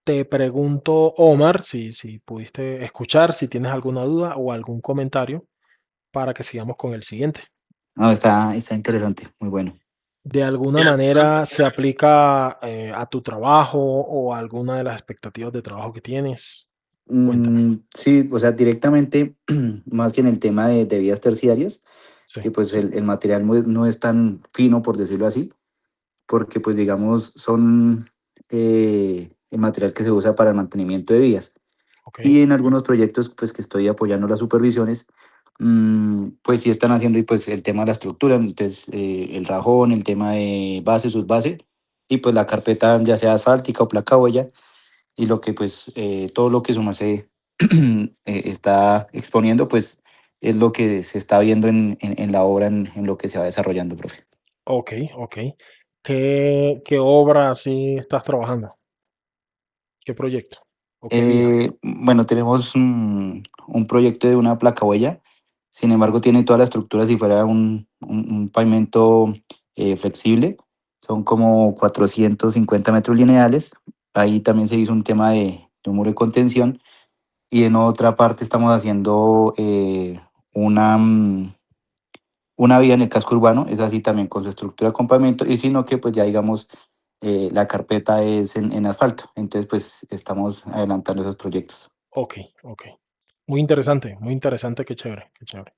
te pregunto, Omar, si pudiste escuchar, si tienes alguna duda o algún comentario para que sigamos con el siguiente. No, está interesante, muy bueno. ¿De alguna manera se aplica a tu trabajo o a alguna de las expectativas de trabajo que tienes? Cuéntame. Sí, o sea, directamente, más que en el tema de vías terciarias, Sí, que pues sí. el material no es tan fino, por decirlo así, porque pues digamos son el material que se usa para el mantenimiento de vías. Ok, Y en algunos proyectos pues que estoy apoyando las supervisiones, pues sí están haciendo y pues el tema de la estructura, entonces el rajón, el tema de base, subbase, y pues la carpeta ya sea asfáltica o placa huella, y lo que pues todo lo que Sumacé está exponiendo pues es lo que se está viendo en la obra, en lo que se va desarrollando, profe. ok, ok. ¿Qué obra así estás trabajando? ¿Qué proyecto? ¿O qué vía? Bueno, tenemos un proyecto de una placa huella, sin embargo tiene toda la estructura si fuera un pavimento flexible, son como 450 metros lineales, ahí también se hizo un tema de un muro de contención, y en otra parte estamos haciendo una vía en el casco urbano, es así también con su estructura de acompañamiento, y sino que pues ya digamos la carpeta es en asfalto, entonces pues estamos adelantando esos proyectos. Ok, ok. Muy interesante, qué chévere, qué chévere.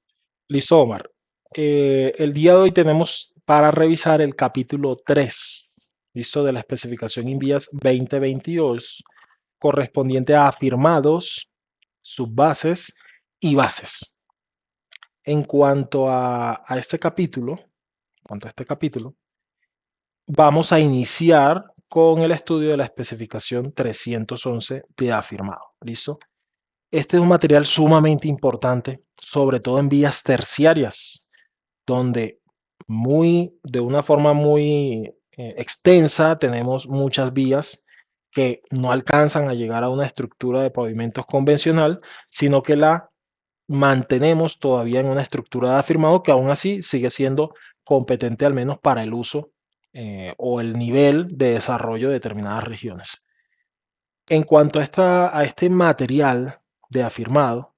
Listo, Omar. El día de hoy tenemos para revisar el capítulo 3, listo, de la especificación INVIAS 2022, correspondiente a afirmados, subbases y bases. En cuanto a este capítulo, vamos a iniciar con el estudio de la especificación 311 de afirmado. ¿Listo? Este es un material sumamente importante, sobre todo en vías terciarias, donde de una forma muy extensa tenemos muchas vías que no alcanzan a llegar a una estructura de pavimentos convencional, sino que la mantenemos todavía en una estructura de afirmado que aún así sigue siendo competente al menos para el uso o el nivel de desarrollo de determinadas regiones. En cuanto a este material de afirmado,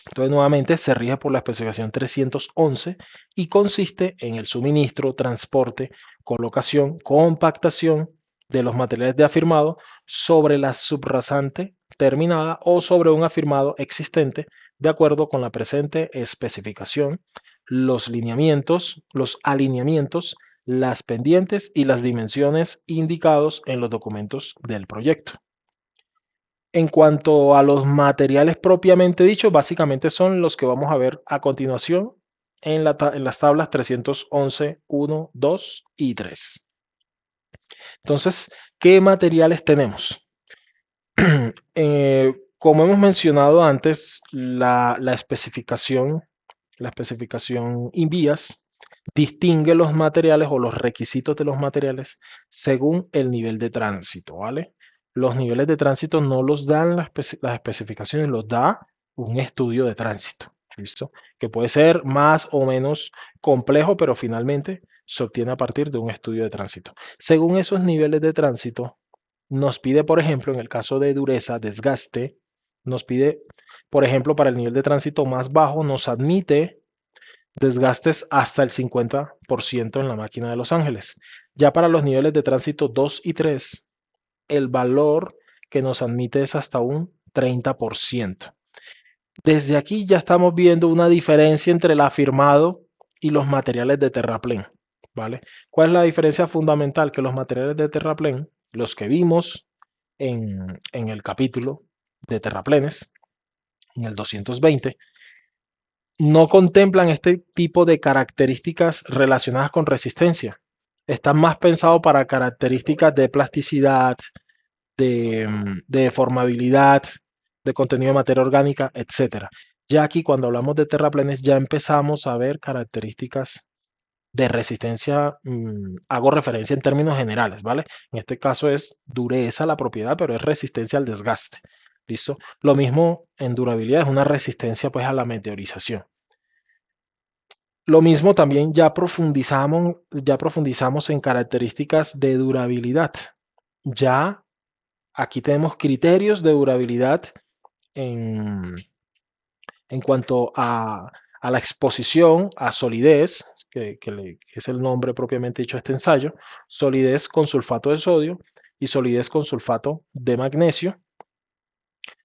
entonces nuevamente se rige por la especificación 311 y consiste en el suministro, transporte, colocación, compactación de los materiales de afirmado sobre la subrasante terminada o sobre un afirmado existente de acuerdo con la presente especificación, los lineamientos, los alineamientos, las pendientes y las dimensiones indicados en los documentos del proyecto. En cuanto a los materiales propiamente dichos, básicamente son los que vamos a ver a continuación en las tablas 311, 1, 2 y 3. Entonces, ¿qué materiales tenemos? Como hemos mencionado antes, la especificación INVIAS distingue los materiales o los requisitos de los materiales según el nivel de tránsito, ¿vale? Los niveles de tránsito no los dan las especificaciones, los da un estudio de tránsito, ¿listo? Que puede ser más o menos complejo, pero finalmente se obtiene a partir de un estudio de tránsito. Según esos niveles de tránsito, nos pide, por ejemplo, en el caso de dureza, desgaste, nos pide, por ejemplo, para el nivel de tránsito más bajo, nos admite desgastes hasta el 50% en la máquina de Los Ángeles. Ya para los niveles de tránsito 2 y 3, el valor que nos admite es hasta un 30%. Desde aquí ya estamos viendo una diferencia entre el afirmado y los materiales de terraplén, ¿vale? ¿Cuál es la diferencia fundamental? Que los materiales de terraplén, los que vimos en el capítulo de terraplenes, en el 220, no contemplan este tipo de características relacionadas con resistencia. Están más pensados para características de plasticidad, de deformabilidad, de contenido de materia orgánica, etcétera. Ya aquí cuando hablamos de terraplenes ya empezamos a ver características de resistencia, hago referencia en términos generales, ¿vale? En este caso es dureza la propiedad, pero es resistencia al desgaste. ¿Listo? Lo mismo en durabilidad, es una resistencia pues a la meteorización. Lo mismo también ya profundizamos en características de durabilidad. Ya Aquí tenemos criterios de durabilidad en, en cuanto a la exposición, a solidez, que es el nombre propiamente dicho de este ensayo, solidez con sulfato de sodio y solidez con sulfato de magnesio,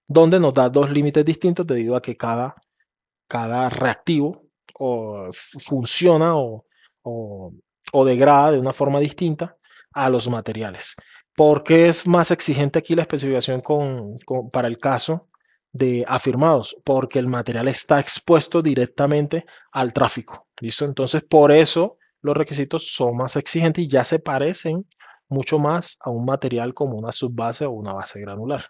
donde nos da dos límites distintos debido a que cada reactivo funciona o- o degrada de una forma distinta a los materiales. ¿Por qué es más exigente aquí la especificación para el caso de afirmados? Porque el material está expuesto directamente al tráfico. ¿Listo? Entonces, por eso los requisitos son más exigentes y ya se parecen mucho más a un material como una subbase o una base granular.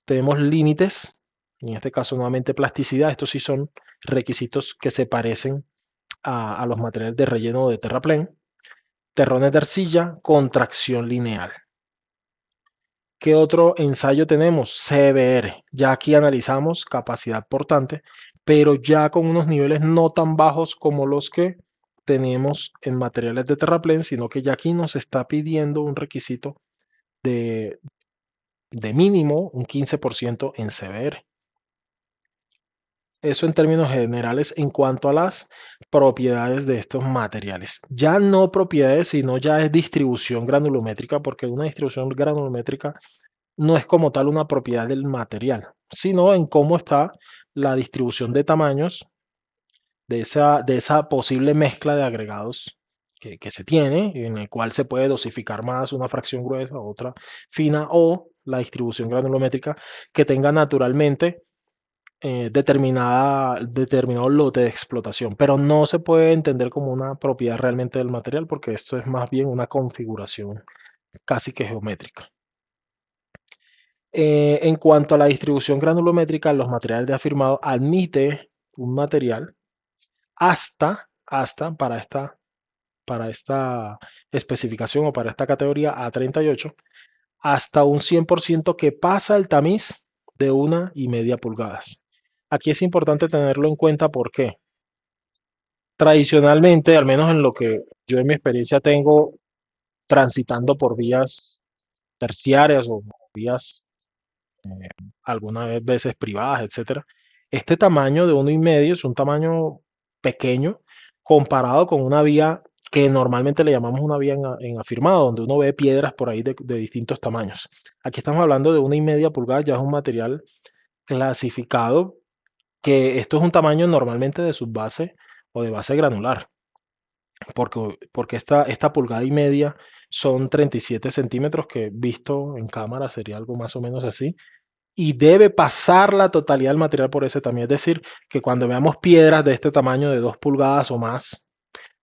Tenemos límites, en este caso nuevamente plasticidad. Estos sí son requisitos que se parecen a los materiales de relleno de terraplén. Terrones de arcilla, contracción lineal. ¿Qué otro ensayo tenemos? CBR. Ya aquí analizamos capacidad portante, pero ya con unos niveles no tan bajos como los que tenemos en materiales de terraplén, sino que ya aquí nos está pidiendo un requisito de, de mínimo un 15% en CBR. Eso en términos generales en cuanto a las propiedades de estos materiales. Ya no propiedades, sino ya es distribución granulométrica, porque una distribución granulométrica no es como tal una propiedad del material, sino en cómo está la distribución de tamaños de esa posible mezcla de agregados que se tiene, en el cual se puede dosificar más una fracción gruesa, otra fina, o la distribución granulométrica que tenga naturalmente determinado lote de explotación, pero no se puede entender como una propiedad realmente del material porque esto es más bien una configuración casi que geométrica. En cuanto a la distribución granulométrica, los materiales de afirmado admite un material hasta para esta especificación o para esta categoría A38, hasta un 100% que pasa el tamiz de 1,5 pulgadas. Aquí es importante tenerlo en cuenta porque tradicionalmente, al menos en lo que yo en mi experiencia tengo transitando por vías terciarias o vías algunas veces privadas, etcétera, este tamaño de 1,5 es un tamaño pequeño comparado con una vía que normalmente le llamamos una vía en afirmado, donde uno ve piedras por ahí de distintos tamaños. Aquí estamos hablando de 1,5 pulgadas, ya es un material clasificado, que esto es un tamaño normalmente de subbase o de base granular, porque esta pulgada y media son 37 centímetros, que visto en cámara sería algo más o menos así, y debe pasar la totalidad del material por ese tamaño. Es decir, que cuando veamos piedras de este tamaño de 2 pulgadas o más,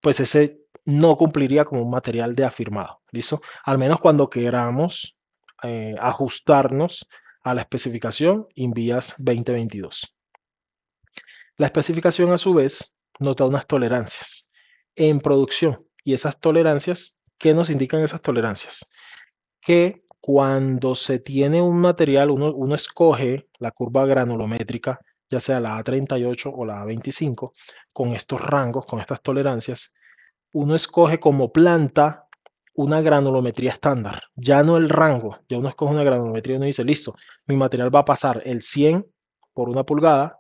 pues ese no cumpliría como un material de afirmado. ¿Listo? Al menos cuando queramos ajustarnos a la especificación INVIAS 2022. La especificación, a su vez, nos da unas tolerancias en producción. Y esas tolerancias, ¿qué nos indican esas tolerancias? Que cuando se tiene un material, uno escoge la curva granulométrica, ya sea la A38 o la A25, con estos rangos, con estas tolerancias, uno escoge como planta una granulometría estándar, ya no el rango, ya uno escoge una granulometría y uno dice, listo, mi material va a pasar el 100 por 1 pulgada,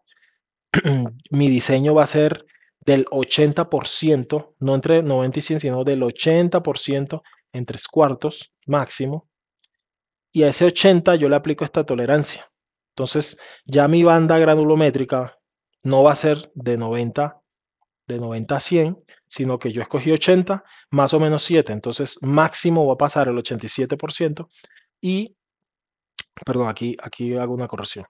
mi diseño va a ser del 80%, no entre 90 y 100, sino del 80% en 3/4 máximo, y a ese 80 yo le aplico esta tolerancia. Entonces, ya mi banda granulométrica no va a ser de 90 a 100, sino que yo escogí 80 más o menos 7. Entonces, máximo va a pasar el 87% y, perdón, aquí hago una corrección.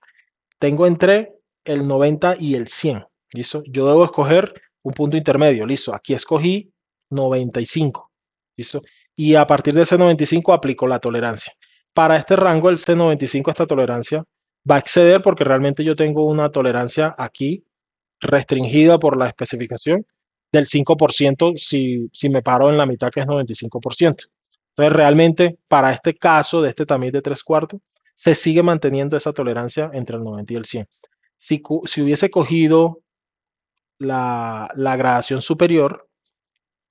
Tengo entre el 90 y el 100. ¿Listo? Yo debo escoger un punto intermedio. Listo. Aquí escogí 95. ¿Listo? Y a partir de ese 95 aplico la tolerancia. Para este rango, el C95, esta tolerancia va a exceder porque realmente yo tengo una tolerancia aquí restringida por la especificación del 5% si me paro en la mitad, que es 95%. Entonces, realmente, para este caso de este tamiz de 3/4, se sigue manteniendo esa tolerancia entre el 90 y el 100. Si hubiese cogido la gradación superior,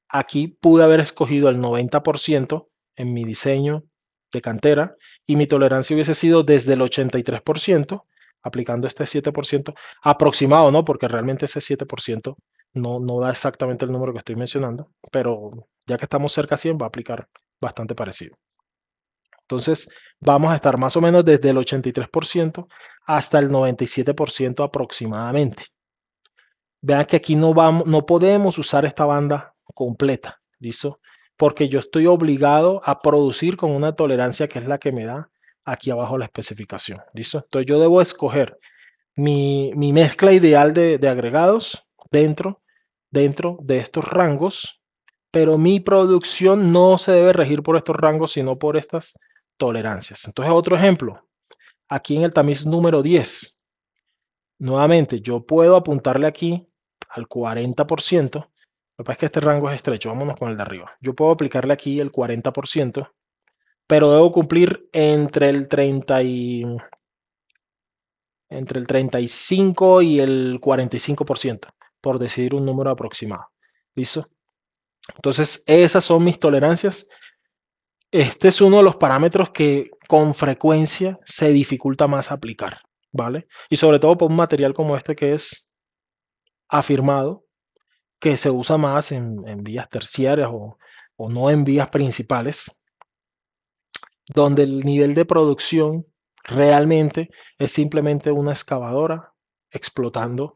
aquí pude haber escogido el 90% en mi diseño de cantera y mi tolerancia hubiese sido desde el 83%, aplicando este 7% aproximado, ¿no? Porque realmente ese 7% no da exactamente el número que estoy mencionando, pero ya que estamos cerca a 100 va a aplicar bastante parecido. Entonces, vamos a estar más o menos desde el 83% hasta el 97% aproximadamente. Vean que aquí no podemos usar esta banda completa, ¿listo? Porque yo estoy obligado a producir con una tolerancia que es la que me da aquí abajo la especificación, ¿listo? Entonces yo debo escoger mi mezcla ideal de agregados dentro de estos rangos, pero mi producción no se debe regir por estos rangos, sino por estas tolerancias. Entonces, otro ejemplo, aquí en el tamiz número 10, nuevamente yo puedo apuntarle aquí al 40%. Lo que pasa es que este rango es estrecho, vámonos con el de arriba. Yo puedo aplicarle aquí el 40%, pero debo cumplir entre el 35 y el 45%, por decidir un número aproximado. ¿Listo? Entonces, esas son mis tolerancias. Este es uno de los parámetros que con frecuencia se dificulta más aplicar, ¿vale? Y sobre todo por un material como este que es afirmado, que se usa más en vías terciarias o no en vías principales, donde el nivel de producción realmente es simplemente una excavadora explotando,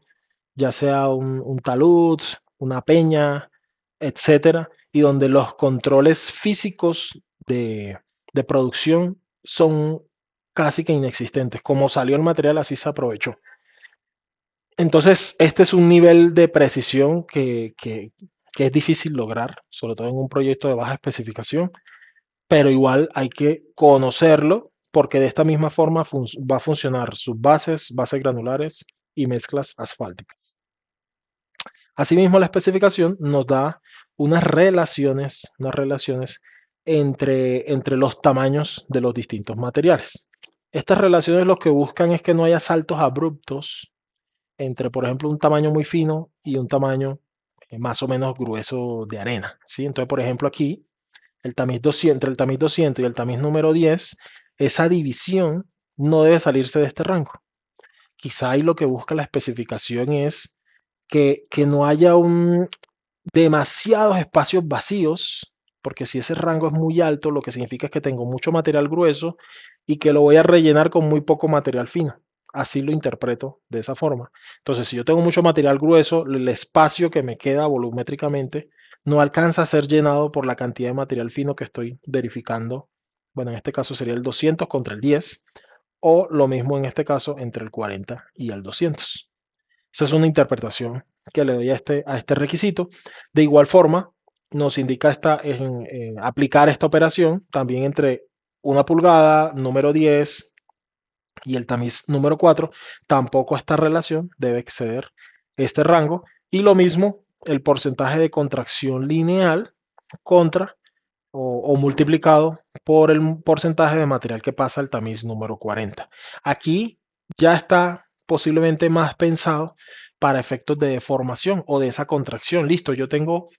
ya sea un talud, una peña, etcétera, y donde los controles físicos de producción son casi que inexistentes. Como salió el material, así se aprovechó. Entonces, este es un nivel de precisión que es difícil lograr, sobre todo en un proyecto de baja especificación, pero igual hay que conocerlo porque de esta misma forma va a funcionar sus bases granulares y mezclas asfálticas. Asimismo, la especificación nos da unas relaciones entre los tamaños de los distintos materiales. Estas relaciones lo que buscan es que no haya saltos abruptos entre, por ejemplo, un tamaño muy fino y un tamaño más o menos grueso de arena, ¿sí? Entonces, por ejemplo, aquí el tamiz 200, entre el tamiz 200 y el tamiz número 10, esa división no debe salirse de este rango. Quizá ahí lo que busca la especificación es que no haya demasiados espacios vacíos, porque si ese rango es muy alto, lo que significa es que tengo mucho material grueso y que lo voy a rellenar con muy poco material fino. Así lo interpreto de esa forma. Entonces, si yo tengo mucho material grueso, el espacio que me queda volumétricamente no alcanza a ser llenado por la cantidad de material fino que estoy verificando. Bueno, en este caso sería el 200 contra el 10, o lo mismo en este caso entre el 40 y el 200. Esa es una interpretación que le doy a este requisito. De igual forma, nos indica aplicar esta operación también entre 1 pulgada, número 10 y el tamiz número 4. Tampoco esta relación debe exceder este rango. Y lo mismo, el porcentaje de contracción lineal contra o multiplicado por el porcentaje de material que pasa al tamiz número 40. Aquí ya está posiblemente más pensado para efectos de deformación o de esa contracción. Listo, yo tengo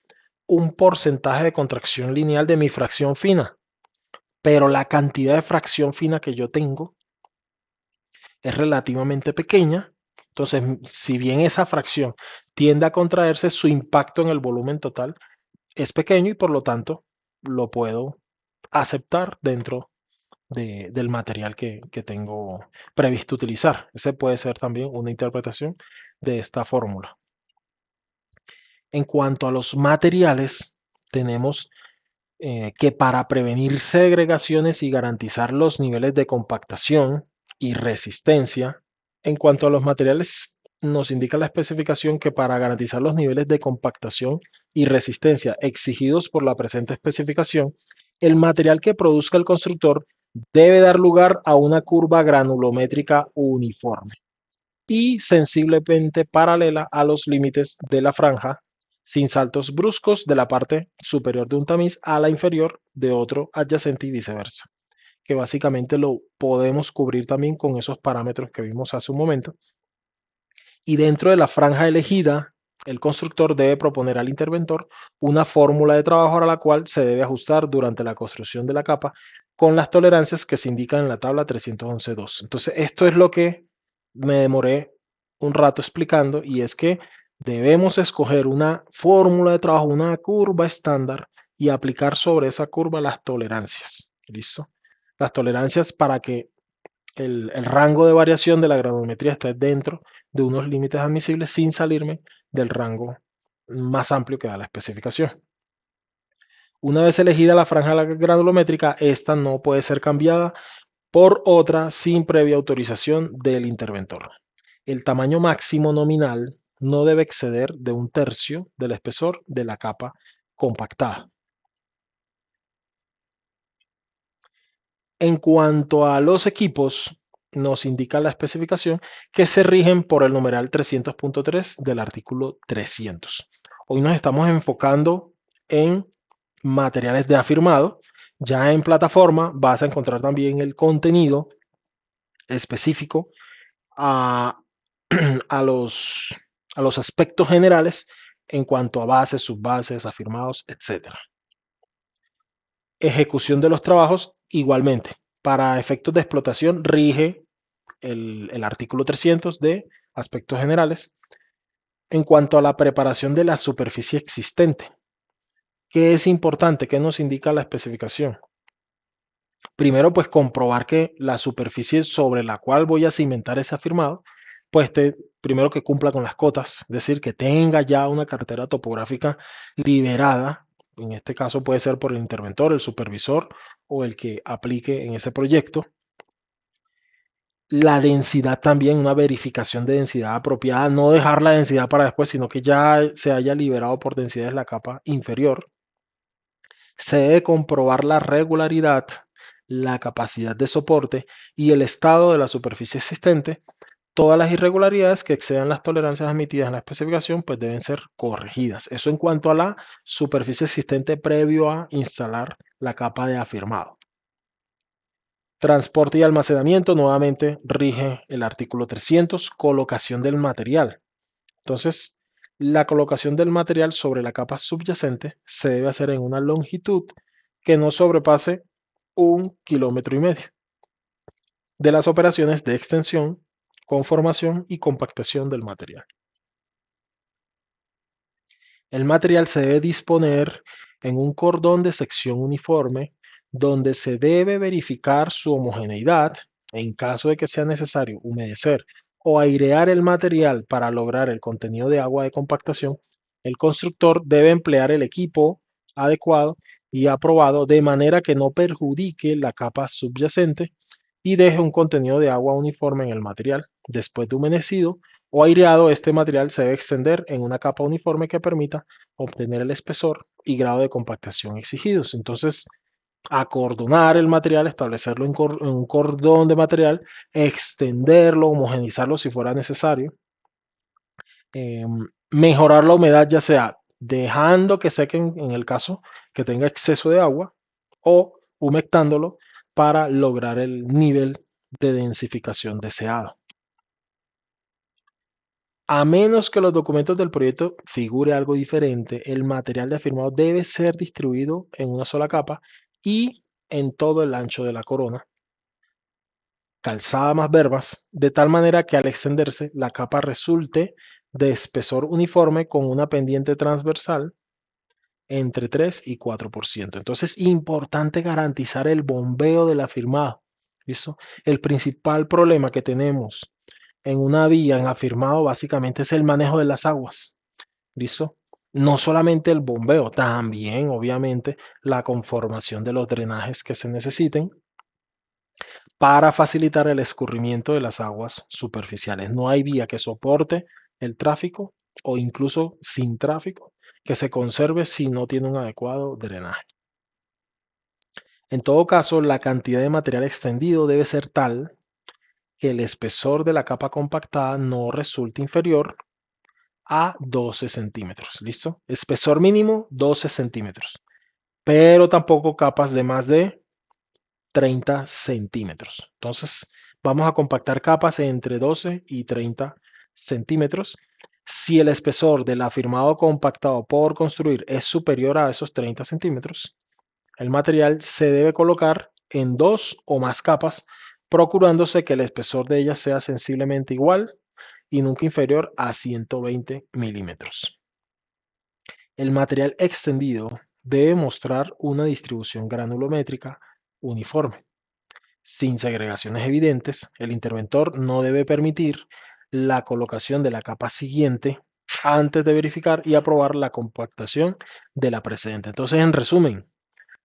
un porcentaje de contracción lineal de mi fracción fina, pero la cantidad de fracción fina que yo tengo es relativamente pequeña. Entonces, si bien esa fracción tiende a contraerse, su impacto en el volumen total es pequeño y por lo tanto lo puedo aceptar dentro del material que tengo previsto utilizar. Ese puede ser también una interpretación de esta fórmula. En cuanto a los materiales, tenemos que para prevenir segregaciones y garantizar los niveles de compactación y resistencia, en cuanto a los materiales, nos indica la especificación que para garantizar los niveles de compactación y resistencia exigidos por la presente especificación, el material que produzca el constructor debe dar lugar a una curva granulométrica uniforme y sensiblemente paralela a los límites de la franja, sin saltos bruscos de la parte superior de un tamiz a la inferior de otro adyacente y viceversa, que básicamente lo podemos cubrir también con esos parámetros que vimos hace un momento. Y dentro de la franja elegida, el constructor debe proponer al interventor una fórmula de trabajo a la cual se debe ajustar durante la construcción de la capa con las tolerancias que se indican en la tabla 311.2. Entonces, esto es lo que me demoré un rato explicando, y es que debemos escoger una fórmula de trabajo, una curva estándar, y aplicar sobre esa curva las tolerancias. ¿Listo? Las tolerancias para que el rango de variación de la granulometría esté dentro de unos límites admisibles sin salirme del rango más amplio que da la especificación. Una vez elegida la franja granulométrica, esta no puede ser cambiada por otra sin previa autorización del interventor. El tamaño máximo nominal no debe exceder de 1/3 del espesor de la capa compactada. En cuanto a los equipos, nos indica la especificación que se rigen por el numeral 300.3 del artículo 300. Hoy nos estamos enfocando en materiales de afirmado. Ya en plataforma vas a encontrar también el contenido específico a, a los, a los aspectos generales en cuanto a bases, subbases, afirmados, etc. Ejecución de los trabajos, igualmente. Para efectos de explotación rige el artículo 300 de aspectos generales. En cuanto a la preparación de la superficie existente, ¿qué es importante? ¿Qué nos indica la especificación? Primero, pues comprobar que la superficie sobre la cual voy a cimentar ese afirmado, pues primero que cumpla con las cotas, es decir, que tenga ya una cartera topográfica liberada. En este caso puede ser por el interventor, el supervisor o el que aplique en ese proyecto. La densidad también, una verificación de densidad apropiada, no dejar la densidad para después, sino que ya se haya liberado por densidades la capa inferior. Se debe comprobar la regularidad, la capacidad de soporte y el estado de la superficie existente. Todas las irregularidades que excedan las tolerancias admitidas en la especificación pues deben ser corregidas. Eso en cuanto a la superficie existente previo a instalar la capa de afirmado. Transporte y almacenamiento, nuevamente rige el artículo 300, colocación del material. Entonces, la colocación del material sobre la capa subyacente se debe hacer en una longitud que no sobrepase 1,5 kilómetros de las operaciones de extensión, conformación y compactación del material. El material se debe disponer en un cordón de sección uniforme donde se debe verificar su homogeneidad en caso de que sea necesario humedecer o airear el material para lograr el contenido de agua de compactación. El constructor debe emplear el equipo adecuado y aprobado de manera que no perjudique la capa subyacente y deje un contenido de agua uniforme en el material. Después de humedecido o aireado, este material se debe extender en una capa uniforme que permita obtener el espesor y grado de compactación exigidos. Entonces, acordonar el material, establecerlo en un cordón de material, extenderlo, homogenizarlo si fuera necesario, mejorar la humedad, ya sea dejando que sequen en el caso que tenga exceso de agua o humectándolo para lograr el nivel de densificación deseado. A menos que los documentos del proyecto figure algo diferente, el material de afirmado debe ser distribuido en una sola capa y en todo el ancho de la corona, calzada más verbas, de tal manera que al extenderse la capa resulte de espesor uniforme con una pendiente transversal entre 3 y 4%. Entonces, importante garantizar el bombeo del afirmado. ¿Listo? El principal problema que tenemos en una vía en afirmado básicamente es el manejo de las aguas. ¿Listo? No solamente el bombeo, también obviamente la conformación de los drenajes que se necesiten para facilitar el escurrimiento de las aguas superficiales. No hay vía que soporte el tráfico o incluso sin tráfico que se conserve si no tiene un adecuado drenaje. En todo caso, la cantidad de material extendido debe ser tal que el espesor de la capa compactada no resulte inferior a 12 centímetros. ¿Listo? Espesor mínimo 12 centímetros, pero tampoco capas de más de 30 centímetros. Entonces, vamos a compactar capas entre 12 y 30 centímetros. Si el espesor del afirmado compactado por construir es superior a esos 30 centímetros, el material se debe colocar en 2 o más capas, procurándose que el espesor de ellas sea sensiblemente igual y nunca inferior a 120 milímetros. El material extendido debe mostrar una distribución granulométrica uniforme. Sin segregaciones evidentes, el interventor no debe permitir la colocación de la capa siguiente antes de verificar y aprobar la compactación de la precedente. Entonces, en resumen,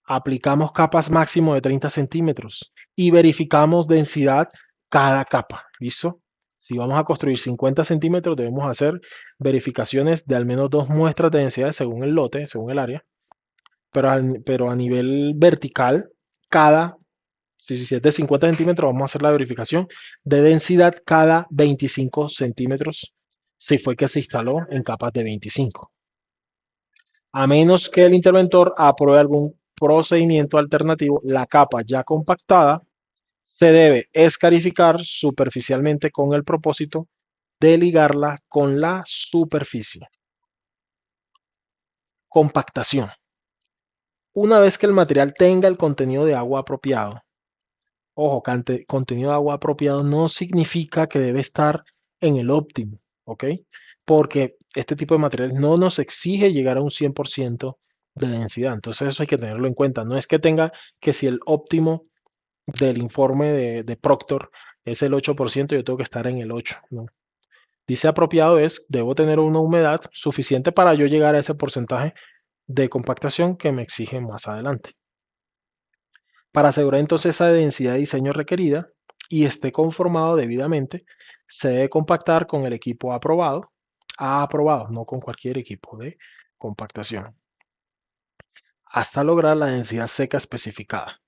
aplicamos capas máximo de 30 centímetros y verificamos densidad cada capa. ¿Listo? Si vamos a construir 50 centímetros, debemos hacer verificaciones de al menos 2 muestras de densidad según el lote, según el área. Pero a nivel vertical, si es de 50 centímetros, vamos a hacer la verificación de densidad cada 25 centímetros si fue que se instaló en capas de 25. A menos que el interventor apruebe algún procedimiento alternativo, la capa ya compactada se debe escarificar superficialmente con el propósito de ligarla con la superficie. Compactación. Una vez que el material tenga el contenido de agua apropiado, ojo, contenido de agua apropiado no significa que debe estar en el óptimo, ¿ok? Porque este tipo de materiales no nos exige llegar a un 100% de densidad. Entonces eso hay que tenerlo en cuenta. No es que tenga que si el óptimo del informe de Proctor es el 8%, yo tengo que estar en el 8, ¿no? Dice apropiado es, debo tener una humedad suficiente para yo llegar a ese porcentaje de compactación que me exige más adelante. Para asegurar entonces esa densidad de diseño requerida y esté conformado debidamente, se debe compactar con el equipo aprobado, no con cualquier equipo de compactación, hasta lograr la densidad seca especificada.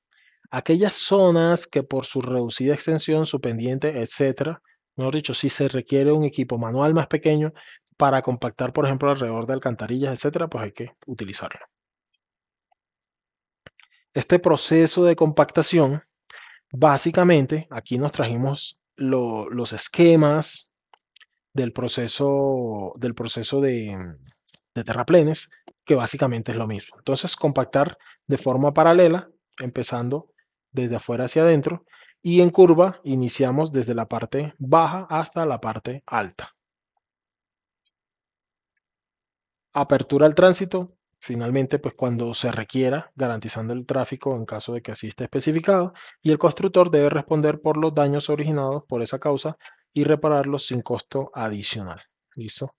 Aquellas zonas que por su reducida extensión, su pendiente, etcétera, mejor dicho, si se requiere un equipo manual más pequeño para compactar, por ejemplo, alrededor de alcantarillas, etcétera, pues hay que utilizarlo. Este proceso de compactación, básicamente, aquí nos trajimos los esquemas del proceso de terraplenes, que básicamente es lo mismo. Entonces, compactar de forma paralela, empezando desde afuera hacia adentro, y en curva iniciamos desde la parte baja hasta la parte alta. Apertura al tránsito, finalmente, pues cuando se requiera, garantizando el tráfico en caso de que así esté especificado, y el constructor debe responder por los daños originados por esa causa y repararlos sin costo adicional. ¿Listo?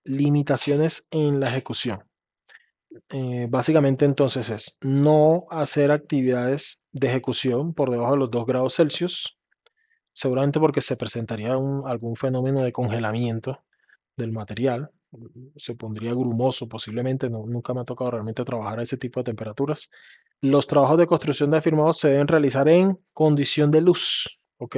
Limitaciones en la ejecución. Básicamente entonces es no hacer actividades de ejecución por debajo de los 2 grados Celsius, seguramente porque se presentaría algún fenómeno de congelamiento del material, se pondría grumoso posiblemente, nunca me ha tocado realmente trabajar a ese tipo de temperaturas. Los trabajos de construcción de afirmados se deben realizar en condición de luz, ¿ok?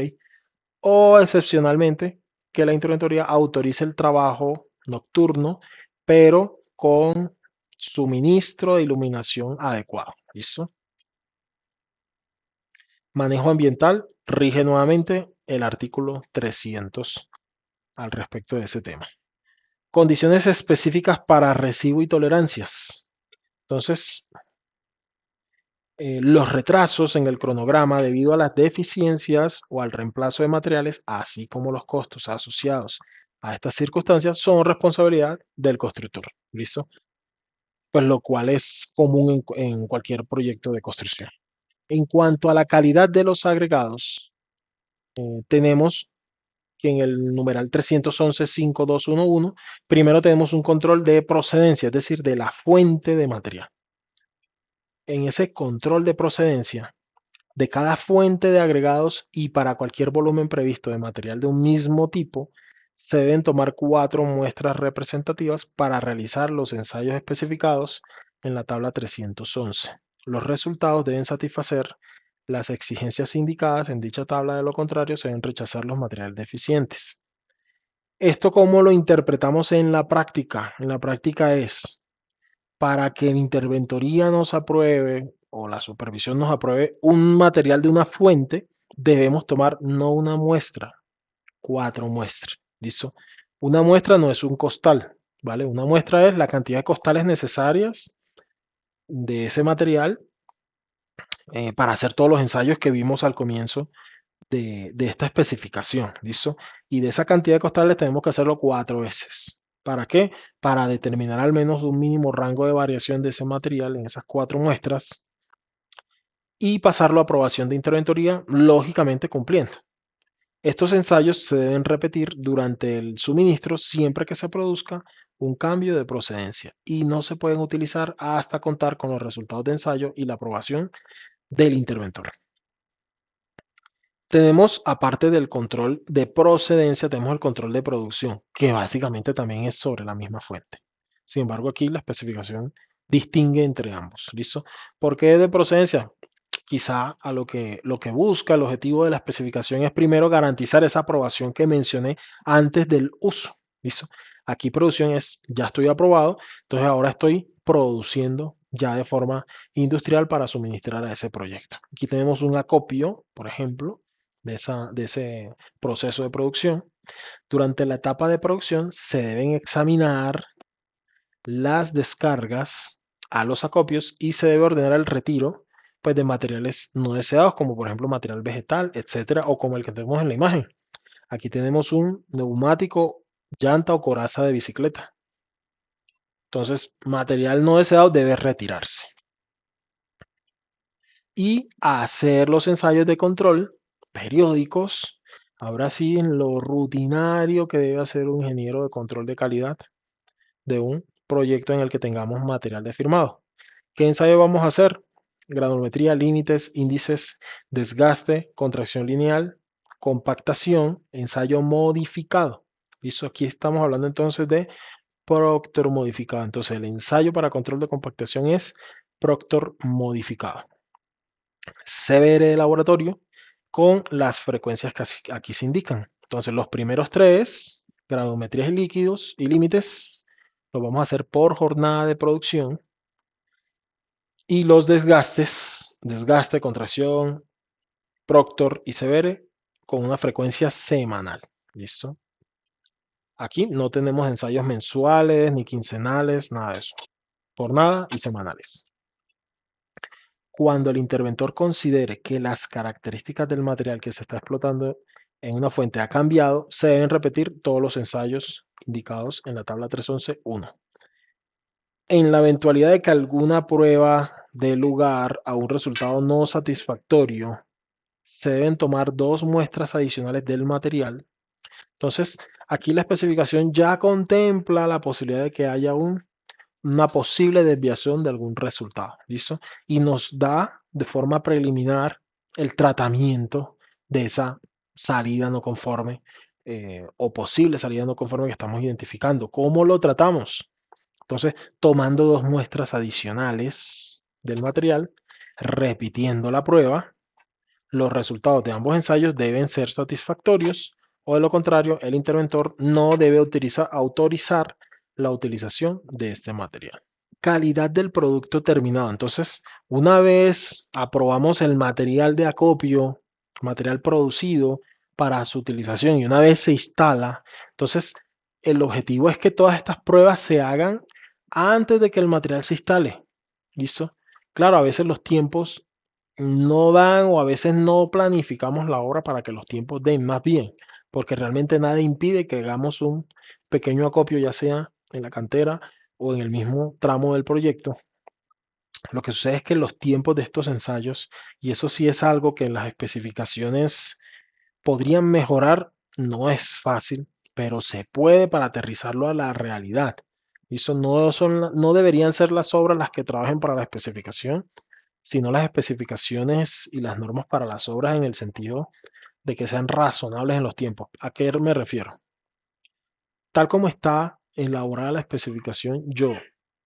O excepcionalmente que la interventoría autorice el trabajo nocturno, pero con suministro de iluminación adecuado. ¿Listo? Manejo ambiental rige nuevamente el artículo 300 al respecto de ese tema. Condiciones específicas para recibo y tolerancias. Entonces, los retrasos en el cronograma debido a las deficiencias o al reemplazo de materiales, así como los costos asociados a estas circunstancias, son responsabilidad del constructor. ¿Listo? Pues lo cual es común en cualquier proyecto de construcción. En cuanto a la calidad de los agregados, tenemos que en el numeral 311.5.211, primero tenemos un control de procedencia, es decir, de la fuente de material. En ese control de procedencia de cada fuente de agregados y para cualquier volumen previsto de material de un mismo tipo, se deben tomar 4 muestras representativas para realizar los ensayos especificados en la tabla 311. Los resultados deben satisfacer las exigencias indicadas en dicha tabla, de lo contrario se deben rechazar los materiales deficientes. ¿Esto cómo lo interpretamos en la práctica? En la práctica es, para que la interventoría nos apruebe o la supervisión nos apruebe un material de una fuente debemos tomar no una muestra, 4 muestras. ¿Listo? Una muestra no es un costal, ¿vale? Una muestra es la cantidad de costales necesarias de ese material para hacer todos los ensayos que vimos al comienzo de esta especificación, ¿listo? Y de esa cantidad de costales tenemos que hacerlo 4 veces. ¿Para qué? Para determinar al menos un mínimo rango de variación de ese material en esas 4 muestras y pasarlo a aprobación de interventoría, lógicamente cumpliendo. Estos ensayos se deben repetir durante el suministro siempre que se produzca un cambio de procedencia y no se pueden utilizar hasta contar con los resultados de ensayo y la aprobación del interventor. Tenemos, aparte del control de procedencia, tenemos el control de producción, que básicamente también es sobre la misma fuente. Sin embargo, aquí la especificación distingue entre ambos. ¿Listo? ¿Por qué de procedencia? Quizá a lo que busca el objetivo de la especificación es primero garantizar esa aprobación que mencioné antes del uso. ¿Listo? Aquí producción es, ya estoy aprobado, entonces ahora estoy produciendo ya de forma industrial para suministrar a ese proyecto. Aquí tenemos un acopio, por ejemplo, de ese proceso de producción. Durante la etapa de producción se deben examinar las descargas a los acopios y se debe ordenar el retiro pues, de materiales no deseados, como por ejemplo material vegetal, etcétera, o como el que tenemos en la imagen. Aquí tenemos un neumático, llanta o coraza de bicicleta. Entonces, material no deseado debe retirarse. Y hacer los ensayos de control periódicos. Ahora sí, en lo rutinario que debe hacer un ingeniero de control de calidad de un proyecto en el que tengamos material de firmado. ¿Qué ensayo vamos a hacer? Granulometría, límites, índices, desgaste, contracción lineal, compactación, ensayo modificado. ¿Listo? Aquí estamos hablando entonces de Proctor modificado. Entonces el ensayo para control de compactación es Proctor modificado. CBR de laboratorio con las frecuencias que aquí se indican. Entonces los primeros 3, granulometrías y líquidos y límites, lo vamos a hacer por jornada de producción. Y los desgastes, desgaste, contracción, Proctor y CBR con una frecuencia semanal. ¿Listo? Aquí no tenemos ensayos mensuales ni quincenales, nada de eso. Jornada y semanales. Cuando el interventor considere que las características del material que se está explotando en una fuente ha cambiado, se deben repetir todos los ensayos indicados en la tabla 311.1. En la eventualidad de que alguna prueba dé lugar a un resultado no satisfactorio, se deben tomar 2 muestras adicionales del material. Entonces, aquí la especificación ya contempla la posibilidad de que haya una posible desviación de algún resultado. ¿Listo? Y nos da de forma preliminar el tratamiento de esa salida no conforme o posible salida no conforme que estamos identificando. ¿Cómo lo tratamos? Entonces, tomando 2 muestras adicionales del material, repitiendo la prueba, los resultados de ambos ensayos deben ser satisfactorios o de lo contrario, el interventor no debe autorizar la utilización de este material. Calidad del producto terminado. Entonces, una vez aprobamos el material de acopio, material producido para su utilización y una vez se instala, entonces el objetivo es que todas estas pruebas se hagan antes de que el material se instale. ¿Listo? Claro, a veces los tiempos no dan o a veces no planificamos la obra para que los tiempos den más bien, porque realmente nada impide que hagamos un pequeño acopio, ya sea en la cantera o en el mismo tramo del proyecto. Lo que sucede es que los tiempos de estos ensayos, y eso sí es algo que en las especificaciones podrían mejorar, no es fácil, pero se puede para aterrizarlo a la realidad. Y eso no deberían ser las obras las que trabajen para la especificación, sino las especificaciones y las normas para las obras en el sentido de que sean razonables en los tiempos. ¿A qué me refiero? Tal como está elaborada la especificación, yo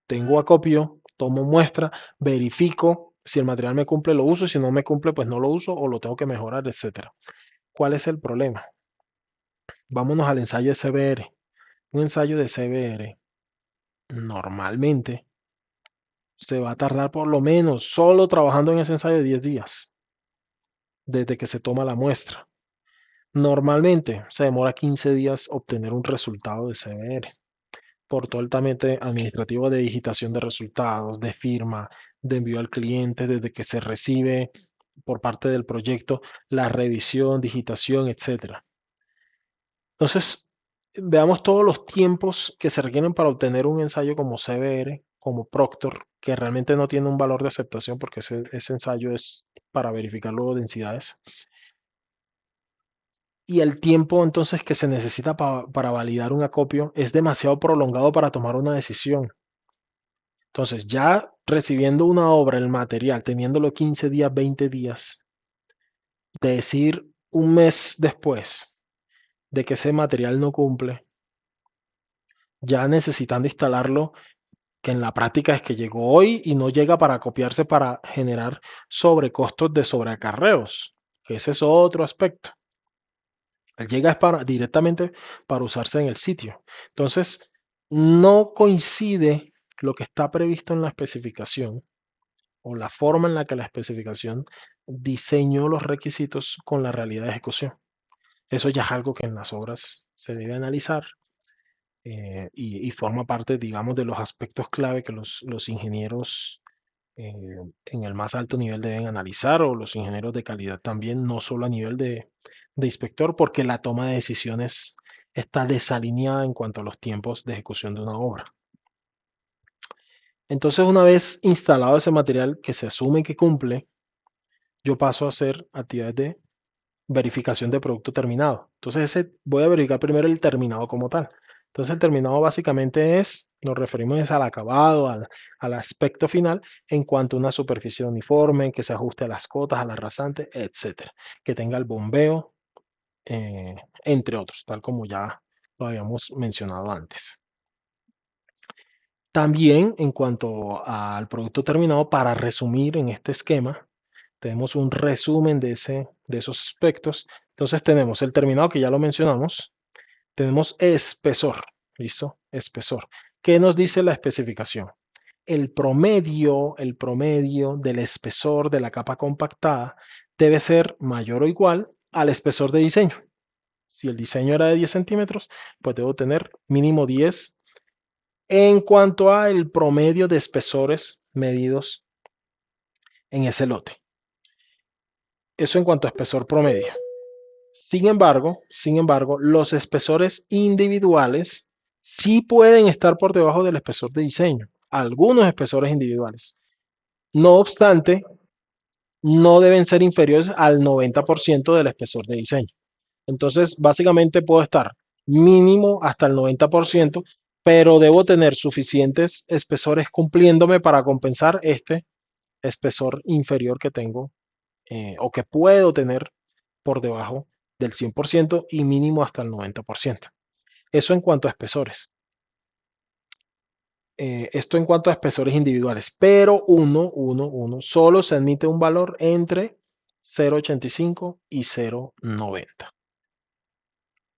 tengo acopio, tomo muestra, verifico si el material me cumple, lo uso, si no me cumple, pues no lo uso o lo tengo que mejorar, etcétera. ¿Cuál es el problema? Vámonos al ensayo de CBR. Un ensayo de CBR normalmente se va a tardar por lo menos solo trabajando en ese ensayo 10 días. desde que se toma la muestra. Normalmente se demora 15 días obtener un resultado de CBR por todo el trámite administrativo de digitación de resultados, de firma, de envío al cliente, desde que se recibe por parte del proyecto, la revisión, digitación, etcétera. Entonces, veamos todos los tiempos que se requieren para obtener un ensayo como CBR, como Proctor, que realmente no tiene un valor de aceptación porque ese ensayo es para verificar luego densidades. Y el tiempo entonces que se necesita para validar un acopio es demasiado prolongado para tomar una decisión. Entonces, ya recibiendo una obra, el material, teniéndolo 15 días, 20 días, de decir un mes después de que ese material no cumple, ya necesitando instalarlo, que en la práctica es que llegó hoy y no llega para copiarse para generar sobrecostos de sobreacarreos, que ese es otro aspecto. Él llega es directamente para usarse en el sitio. Entonces, no coincide lo que está previsto en la especificación o la forma en la que la especificación diseñó los requisitos con la realidad de ejecución. Eso ya es algo que en las obras se debe analizar y forma parte, digamos, de los aspectos clave que los ingenieros eh, en el más alto nivel deben analizar o los ingenieros de calidad también, no solo a nivel de inspector, porque la toma de decisiones está desalineada en cuanto a los tiempos de ejecución de una obra. Entonces, una vez instalado ese material que se asume que cumple, yo paso a hacer actividades de verificación de producto terminado. Entonces, voy a verificar primero el terminado como tal. Entonces, el terminado básicamente nos referimos al acabado, al aspecto final en cuanto a una superficie uniforme, que se ajuste a las cotas, a la rasante, etcétera. Que tenga el bombeo, entre otros, tal como ya lo habíamos mencionado antes. También en cuanto al producto terminado, para resumir en este esquema, tenemos un resumen de esos aspectos. Entonces tenemos el terminado que ya lo mencionamos, tenemos espesor, ¿listo? Espesor. ¿Qué nos dice la especificación? El promedio del espesor de la capa compactada debe ser mayor o igual al espesor de diseño. Si el diseño era de 10 centímetros, pues debo tener mínimo 10 en cuanto a el promedio de espesores medidos en ese lote. Eso en cuanto a espesor promedio. Sin embargo, los espesores individuales sí pueden estar por debajo del espesor de diseño, algunos espesores individuales. No obstante, no deben ser inferiores al 90% del espesor de diseño. Entonces, básicamente puedo estar mínimo hasta el 90%, pero debo tener suficientes espesores cumpliéndome para compensar este espesor inferior que tengo o que puedo tener por debajo del 100% y mínimo hasta el 90%. Eso en cuanto a espesores. Esto en cuanto a espesores individuales, pero uno, solo se admite un valor entre 0,85 y 0,90.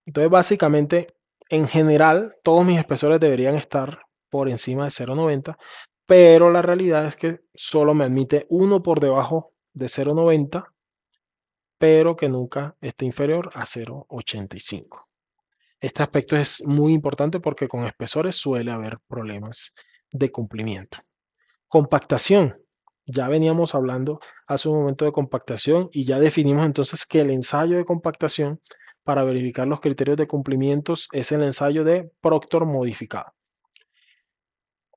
Entonces, básicamente, en general, todos mis espesores deberían estar por encima de 0,90, pero la realidad es que solo me admite uno por debajo de 0,90, pero que nunca esté inferior a 0,85. Este aspecto es muy importante porque con espesores suele haber problemas de cumplimiento. Compactación. Ya veníamos hablando hace un momento de compactación y ya definimos entonces que el ensayo de compactación para verificar los criterios de cumplimientos es el ensayo de Proctor modificado.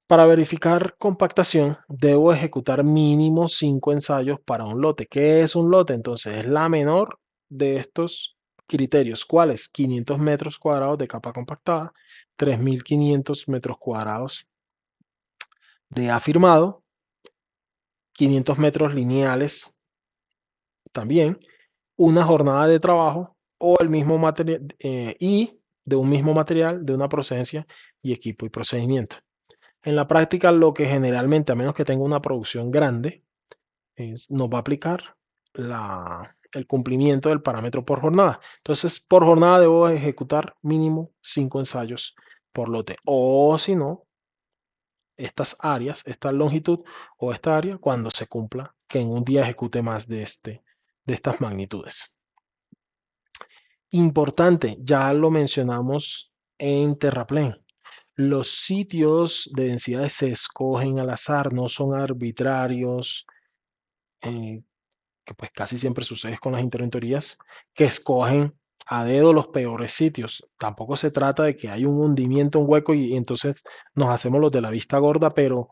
Para verificar compactación, debo ejecutar mínimo 5 ensayos para un lote. ¿Qué es un lote? Entonces, es la menor de estos criterios. ¿Cuáles? 500 metros cuadrados de capa compactada, 3.500 metros cuadrados de afirmado, 500 metros lineales también, una jornada de trabajo o el mismo material y de un mismo material, de una procedencia y equipo y procedimiento. En la práctica, lo que generalmente, a menos que tenga una producción grande, nos va a aplicar el cumplimiento del parámetro por jornada. Entonces, por jornada debo ejecutar mínimo 5 ensayos por lote. O si no, estas áreas, esta longitud o esta área, cuando se cumpla, que en un día ejecute más de de estas magnitudes. Importante, ya lo mencionamos en Terraplén. Los sitios de densidades se escogen al azar, no son arbitrarios, que pues casi siempre sucede con las interventorías, que escogen a dedo los peores sitios. Tampoco se trata de que hay un hundimiento, un hueco y entonces nos hacemos los de la vista gorda, pero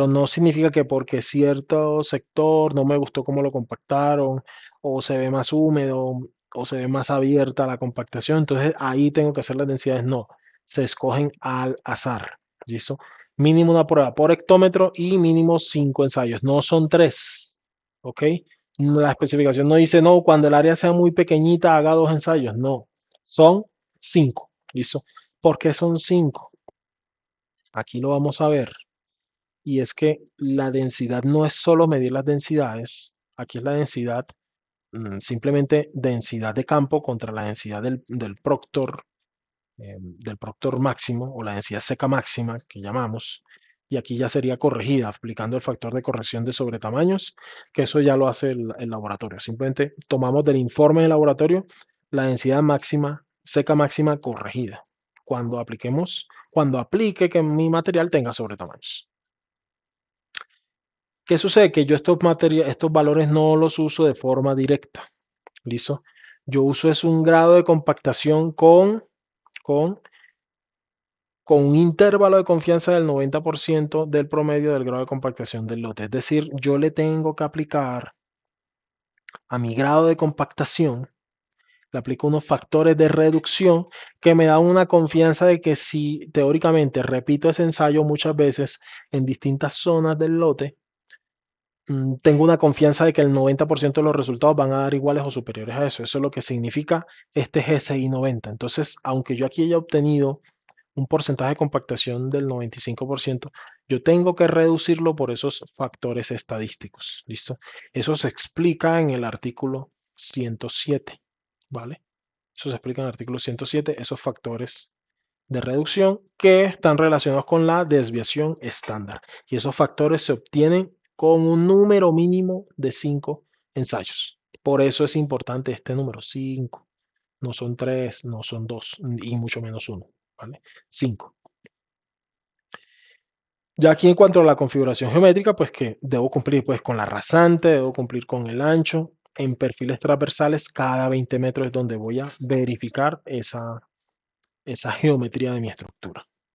no significa que porque cierto sector no me gustó cómo lo compactaron, o se ve más húmedo, o se ve más abierta la compactación, entonces ahí tengo que hacer las densidades. No, se escogen al azar. ¿Listo? Mínimo una prueba por hectómetro y mínimo 5 ensayos. No son 3. ¿Ok? La especificación no dice, no, cuando el área sea muy pequeñita haga 2 ensayos. No, son 5. ¿Listo? ¿Por qué son 5? Aquí lo vamos a ver. Y es que la densidad no es solo medir las densidades, aquí es la densidad, simplemente densidad de campo contra la densidad del proctor máximo o la densidad seca máxima que llamamos. Y aquí ya sería corregida aplicando el factor de corrección de sobretamaños, que eso ya lo hace el laboratorio. Simplemente tomamos del informe del laboratorio la densidad máxima, seca máxima corregida. Cuando aplique que mi material tenga sobretamaños. ¿Qué sucede? Que yo estos valores no los uso de forma directa. ¿Listo? Yo uso es un grado de compactación con, con un intervalo de confianza del 90% del promedio del grado de compactación del lote. Es decir, yo le tengo que aplicar a mi grado de compactación, le aplico unos factores de reducción que me dan una confianza de que si teóricamente repito ese ensayo muchas veces en distintas zonas del lote, tengo una confianza de que el 90% de los resultados van a dar iguales o superiores a eso. Eso es lo que significa este GSI 90. Entonces, aunque yo aquí haya obtenido un porcentaje de compactación del 95%, yo tengo que reducirlo por esos factores estadísticos. ¿Listo? Eso se explica en el artículo 107, ¿vale? Eso se explica en el artículo 107, esos factores de reducción que están relacionados con la desviación estándar. Y esos factores se obtienen con un número mínimo de 5 ensayos. Por eso es importante este número, 5. No son 3, no son 2 y mucho menos 1. ¿Vale? 5. Ya aquí en cuanto a la configuración geométrica, pues que debo cumplir pues con la rasante, debo cumplir con el ancho. En perfiles transversales, cada 20 metros es donde voy a verificar esa geometría de mi estructura.